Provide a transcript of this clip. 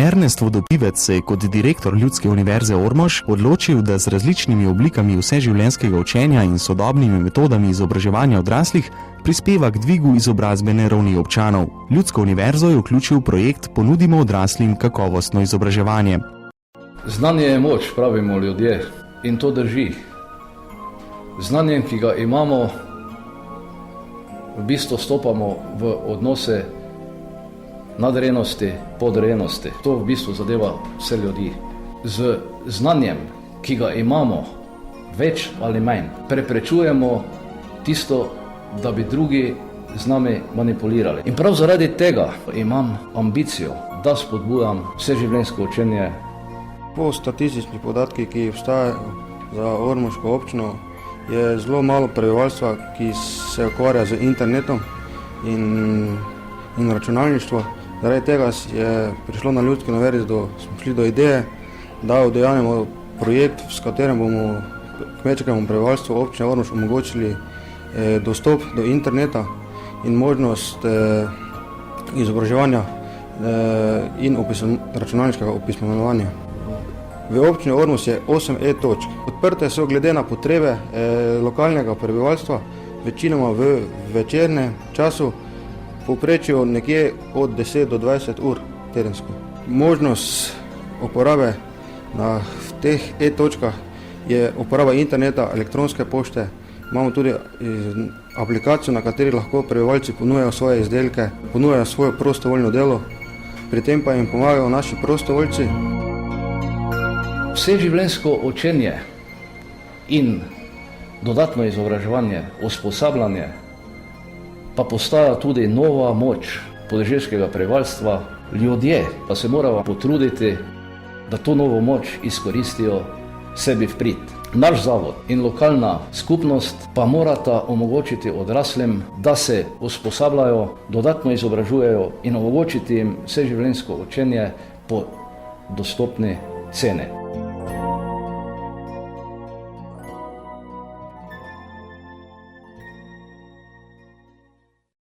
Ernest Vodopivec se je kot direktor Ljudske univerze Ormož odločil, da z različnimi oblikami vseživljenjskega učenja in sodobnimi metodami izobraževanja odraslih prispeva k dvigu izobrazbene ravni občanov. Ljudsko univerzo je vključil v projekt Ponudimo odraslim kakovostno izobraževanje. Znanje je moč, pravimo ljudje, in to drži. Znanjem, ki ga imamo, v bistvu stopamo v odnose nadrejenosti, podrejenosti. To v bistvu zadeva vse ljudi. Z znanjem, ki ga imamo, več ali manj, preprečujemo tisto, da bi drugi z nami manipulirali. In prav zaradi tega imam ambicijo, da spodbujam vseživljenjsko učenje. Po statističnih podatkih, ki obstajajo za ormoško občino, je zelo malo prebivalstva, ki se ukvarja z internetom in računalništvo. Zaradi tega je prišlo na Ljudski univerzi, smo šli do ideje, da udejanjimo projekt, s katerim bomo kmečkemu prebivalstvu občine Ormož omogočili dostop do interneta in možnost izobraževanja in računalniškega opismenjevanja. V občini Ormož je 8 e-točk. Odprte so glede na potrebe lokalnega prebivalstva, večinoma v večernem času, povprečju nekje od 10 do 20 ur tedensko. Možnost uporabe na teh e-točkah je uporaba interneta, elektronske pošte. Imamo tudi aplikacijo, na kateri lahko prebivalci ponujajo svoje izdelke, ponujajo svoje prostovoljno delo, pri tem pa jim pomagajo naši prostovoljci. Vseživljenjsko učenje in dodatno izobraževanje, usposabljanje pa postaja tudi nova moč podeželskega prebivalstva. Ljudje pa se morajo potruditi, da to novo moč izkoristijo sebi v prid. Naš zavod in lokalna skupnost pa morata omogočiti odraslim, da se usposabljajo, dodatno izobražujejo in omogočiti jim vseživljenjsko učenje po dostopni ceni.